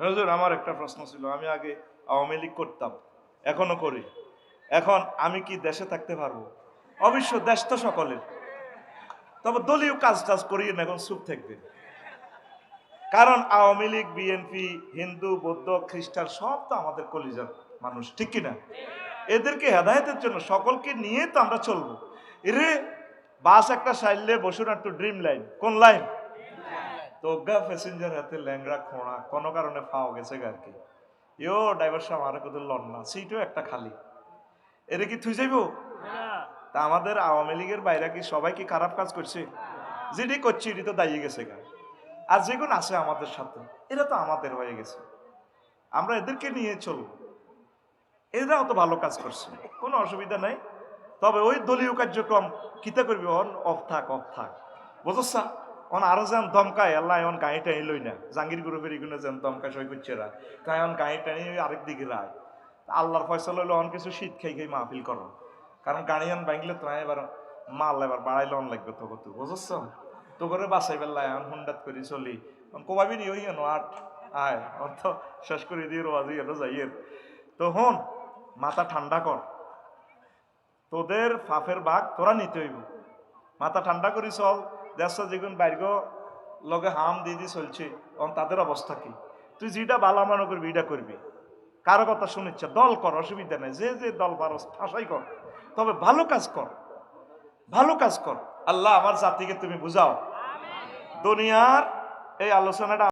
হুজুর, আমার একটা প্রশ্ন ছিল। আমি আগে আওয়ামী লীগ করতাম, এখনো করি। এখন আমি কি দেশে থাকতে পারবো? অবশ্য দেশ তো সকলের, তবে দলীয় কাজ টাজ করি না, এখন চুপ থাকবে। কারণ আওয়ামী লীগ, বিএনপি, হিন্দু, বৌদ্ধ, খ্রিস্টান সব তো আমাদের কলিজার মানুষ, ঠিক কিনা? এদেরকে হেদায়েতের জন্য সকলকে নিয়ে তো আমরা চলবো। এরে বাস একটা সাইলে বসুন একটু ড্রিম লাইন, কোন লাইন? তো অজ্ঞা প্যাসেঞ্জার হাতে ল্যাংড়া খোঁড়া কোনো কারণে পাওয়া গেছে আর কি। ইয়ো ড্রাইভার সাহেব আমার কোথাও লন না, সিটও একটা খালি, এরে কি থুই যাইব? তা আমাদের আওয়ামী লীগের বাইরে কি সবাই কি খারাপ কাজ করছে? যেটি করছে এটি তো দাঁড়িয়ে গেছে গা। আর যেগুলো আছে আমাদের সাথে, এরা তো আমাদের হয়ে গেছে, আমরা এদেরকে নিয়ে চলবো। এরা অত ভালো কাজ করছে, কোনো অসুবিধা নাই। তবে ওই দলীয় কার্যক্রম কিতা করবি, অন অফ থাক, অফ থাক, বুঝছা? অন আরো যেন দমকায় আল্লাহ, এমন গাড়ি টানি লই না, জাঙ্গির গ্রুপের এগুলো যেন দমকা সই করছে এরা, তাই এমন গাড়ি টানি আরেক দিকে রায়। আল্লাহর ফয়সালা হইলো অন কিছু শীত খাই খাই মাহফিল করো, কারণ গাড়ি আন ভাঙলে তো এবার মাল এবার বাড়াইলে অন লাগবে তো কত, বুঝছ? তো করে বাসাই বেলায় এখন হুন্ডাত করি চলি, কোবাবি নি ওই আট আয় অর্থ শেষ করে দিয়ে রোয়াজি এলো যাইয়ের। তো হন, মাথা ঠান্ডা কর, তোদের ফাফের ভাগ তোরা নিতে হইব, মাথা ঠান্ডা করি চল। দেশ যেগুন বাইর লগে হাম দিদি চলছে, তখন তাদের অবস্থা কি? তুই যেটা বালা মনে করবি এটা করবি, কারো কথা শুনিচ্ছে দল কর, অসুবিধা নেই, যে যে দল পারস ঠাসাই কর, তবে ভালো কাজ কর, ভালো কাজ কর। আল্লাহ আমার জাতিকে তুমি বুঝাও। দুনিয়ার এই আলোচনাটা